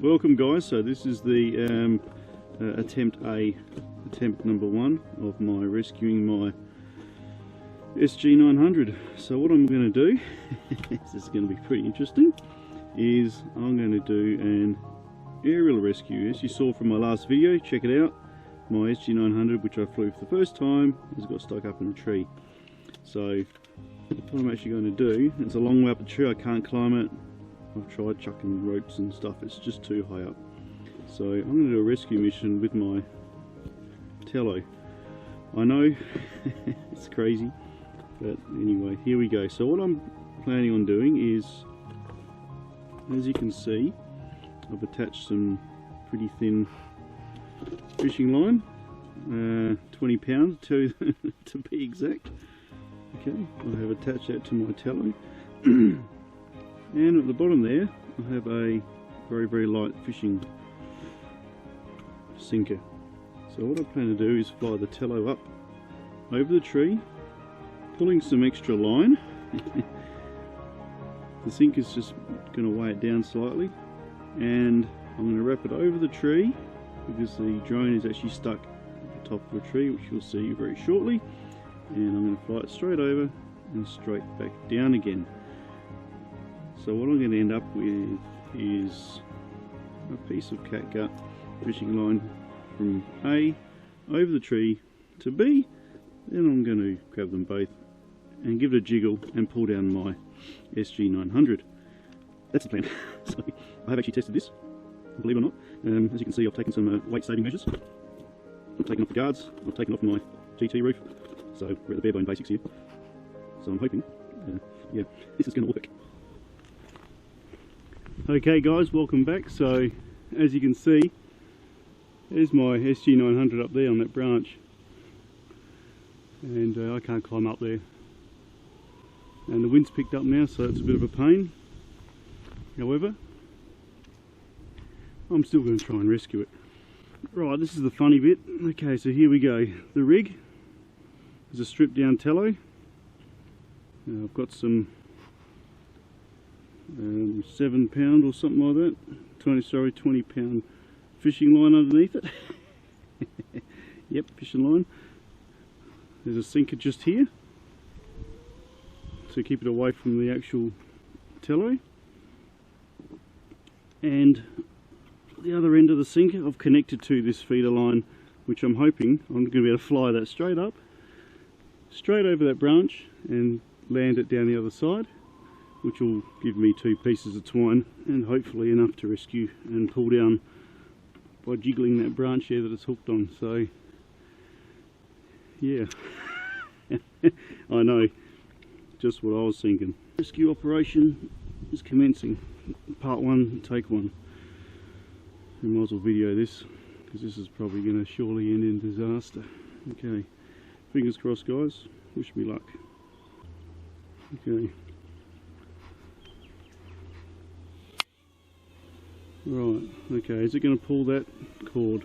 Welcome guys, so this is the attempt number 1 of my rescuing my SG900. So what I'm going to do, this is going to be pretty interesting, is I'm going to do an aerial rescue. As you saw from my last video, check it out, my SG900, which I flew for the first time, has got stuck up in a tree. So what I'm actually going to do, it's a long way up the tree, I can't climb it. I've tried chucking ropes and stuff, it's just too high up. So I'm going to do a rescue mission with my Tello. I know, it's crazy, but anyway, here we go. So what I'm planning on doing is, as you can see, I've attached some pretty thin fishing line, 20 pounds to be exact. Okay, I have attached that to my Tello. And at the bottom there, I have a very light fishing sinker. So what I plan to do is fly the Tello up over the tree, pulling some extra line. The sinker's just going to weigh it down slightly, and I'm going to wrap it over the tree because the drone is actually stuck at the top of the tree, which you'll see very shortly. And I'm going to fly it straight over and straight back down again. So what I'm going to end up with is a piece of catgut fishing line from A over the tree to B. Then I'm going to grab them both and give it a jiggle and pull down my SG900. That's the plan. So I have actually tested this, believe it or not. As you can see, I've taken some weight saving measures. I've taken off the guards, I've taken off my GT roof. So we're at the bare bone basics here. So I'm hoping, yeah, this is going to work. Okay guys, welcome back. So as you can see, there's my SG900 up there on that branch, and I can't climb up there, and the wind's picked up now, so it's a bit of a pain. However, I'm still going to try and rescue it. Right, this is the funny bit. Okay, so here we go. The rig is a stripped down Tello. I've got some 7 pound or something like that, 20 pound fishing line underneath it. Yep, fishing line. There's a sinker just here to keep it away from the actual Tello, and the other end of the sinker I've connected to this feeder line, which I'm hoping I'm going to be able to fly that straight up, straight over that branch and land it down the other side, which will give me 2 pieces of twine and hopefully enough to rescue and pull down by jiggling that branch here that it's hooked on. So yeah, I know, just what I was thinking. Rescue operation is commencing. Part 1, take 1. We might as well video this, because this is probably going to surely end in disaster. Okay, fingers crossed guys, wish me luck. Okay. Right, okay, is it going to pull that cord?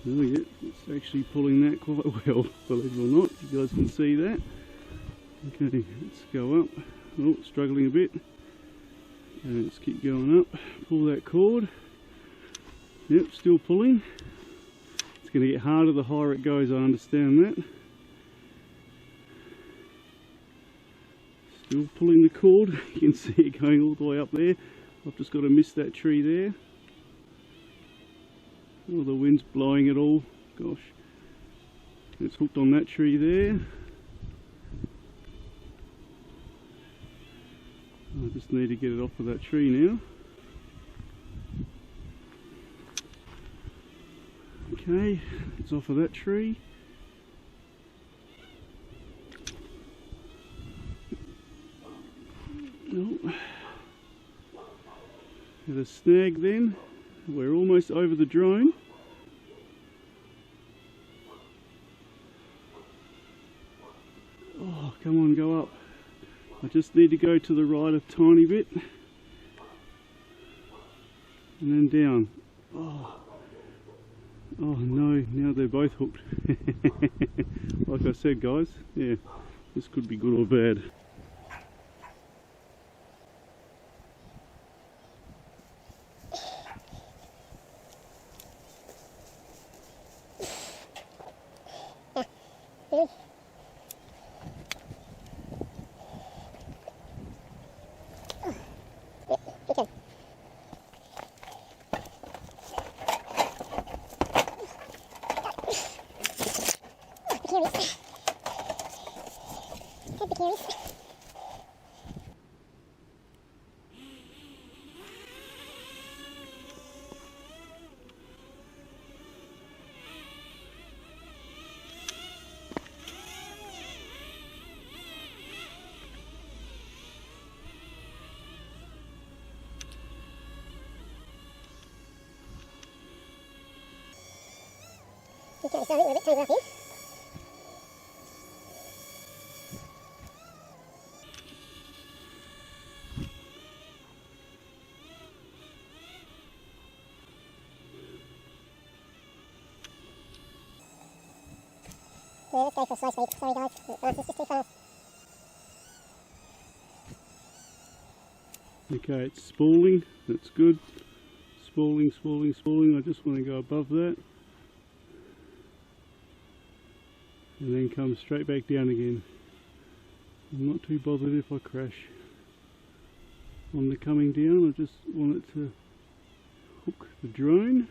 Oh yeah, it's actually pulling that quite well, believe it or not. You guys can see that. Okay, let's go up. Oh, struggling a bit. Okay, let's keep going up. Pull that cord. Yep, still pulling. It's going to get harder the higher it goes, I understand that. Still pulling the cord. You can see it going all the way up there. I've just got to miss that tree there. Oh, the wind's blowing it all. Gosh. It's hooked on that tree there. I just need to get it off of that tree now. Okay, it's off of that tree. Oh. Get a snag then. We're almost over the drone. Oh, come on, go up. I just need to go to the right a tiny bit. And then down. Oh. Oh no, now they're both hooked. Like I said guys, yeah, this could be good or bad. Good. Good job. Precarious. Head precarious. Okay, so a little bit turned off here. Yeah, let's go for slow speed. Sorry guys, it's just too fast. Okay, it's spooling, that's good. Spooling, spooling, spooling. I just want to go above that. And then come straight back down again. I'm not too bothered if I crash. On the coming down, I just want it to hook the drone.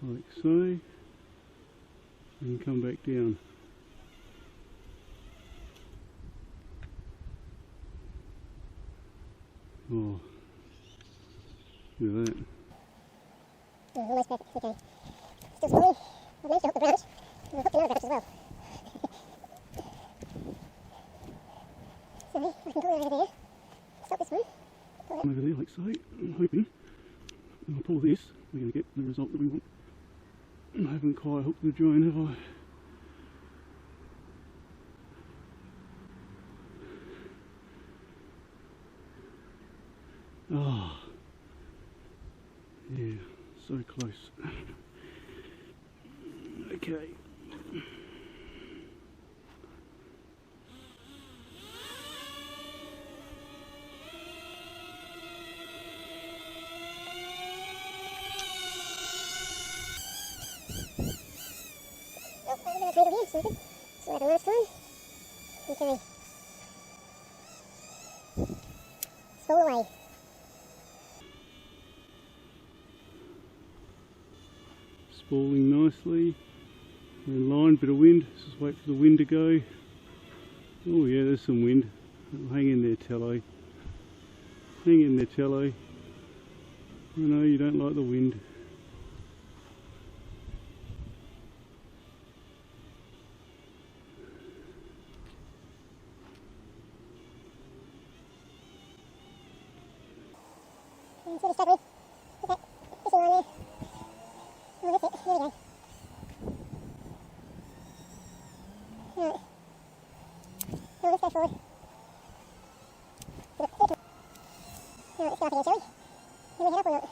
Like so. And come back down. Oh, look at that. Oh, almost perfect, okay. Still spooling. I've managed to hook the branch. And I've hooked another branch as well. So, I can pull it over there. Stop this one. Pull it. Over there like so. I'm hoping when I pull this, we're going to get the result that we want. I haven't quite hooked the drone, have I? Oh, yeah, so close. Okay. Oh, I'm going to try it again, so good. So like the last time. Okay. Spool away. Spooling nicely. In line, bit of wind. Just wait for the wind to go. Oh yeah, there's some wind. Hang in there, Tello. Hang in there, Tello. I know you don't like the wind. It's really struggling. Okay, fishing line there. Oh, that's it. There we go. Alright. Now let's go forward. Alright, let's go up again, shall we? Can we head up or not?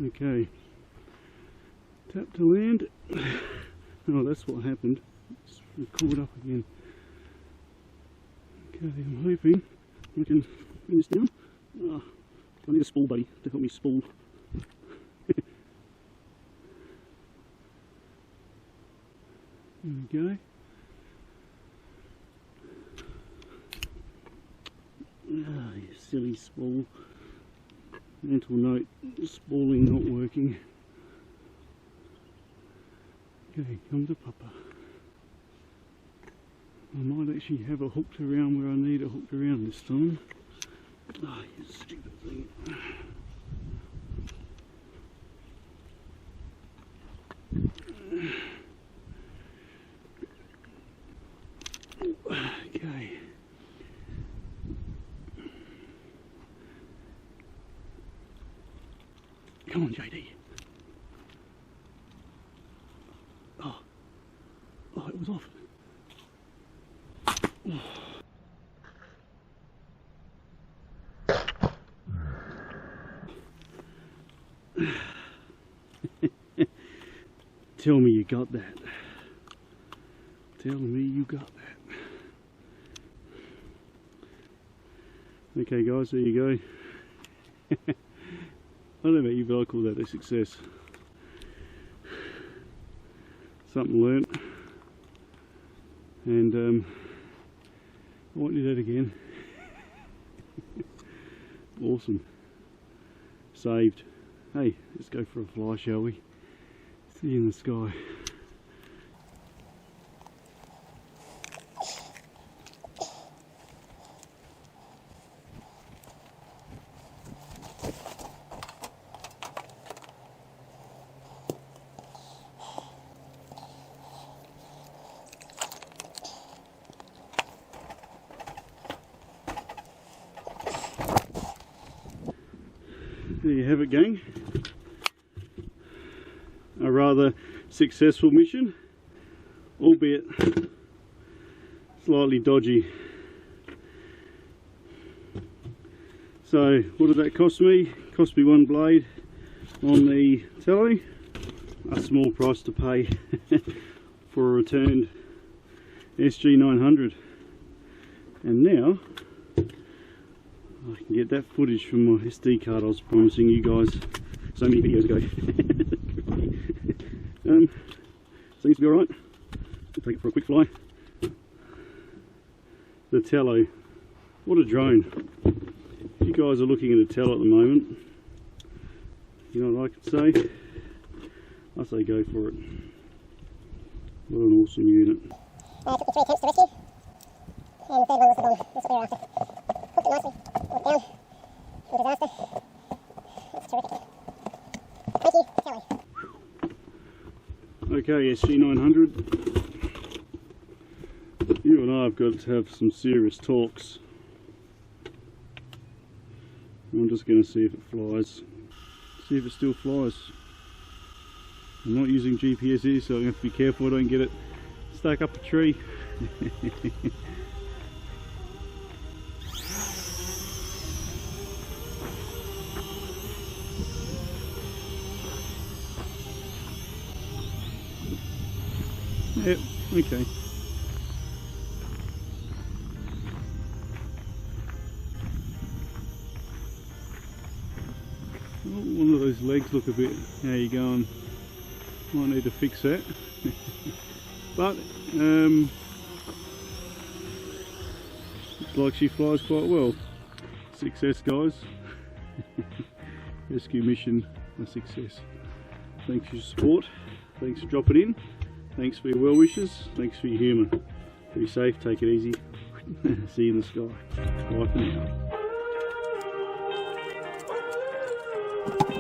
Okay. Tap to land. Oh, that's what happened. It's caught up again. Okay, I'm hoping I can bring this down. Oh, I need a spool buddy to help me spool. There we go. Ah, you silly spool. Mental note, spooling not working. Okay, come to Papa. I might actually have it hooked around where I need it hooked around this time. Ah, you stupid thing. Okay. Come on, JD. Oh, Oh, it was off. Tell me you got that. Tell me you got that. Okay guys, there you go. I don't know about you, but I call that a success. Something learnt. And I won't do that again. Awesome. Saved. Hey, let's go for a fly, shall we? See you in the sky. There you have it, gang. A rather successful mission, albeit slightly dodgy. So what did that cost me? Cost me one blade on the Tello. A small price to pay for a returned SG900. And now I can get that footage from my SD card I was promising you guys so many videos ago. Seems to be alright. I'll take it for a quick fly. The Tello. What a drone. If you guys are looking at a Tello at the moment, you know what I could say? I say go for it. What an awesome unit. It took me 3 attempts to rescue. And the third one was the bomb. That's what we were after. Hooked it nicely. Put it down. A disaster. That's terrific. Thank you, Tello. Okay, SG900. You and I have got to have some serious talks. I'm just going to see if it flies. See if it still flies. I'm not using GPS here, so I'm going to have to be careful I don't get it stuck up a tree. Yep, okay. Oh, one of those legs look a bit, how you going? Might need to fix that. But looks like she flies quite well. Success, guys. Rescue mission a success. Thanks for your support. Thanks for dropping in. Thanks for your well wishes. Thanks for your humour. Be safe, take it easy. See you in the sky. Bye for now.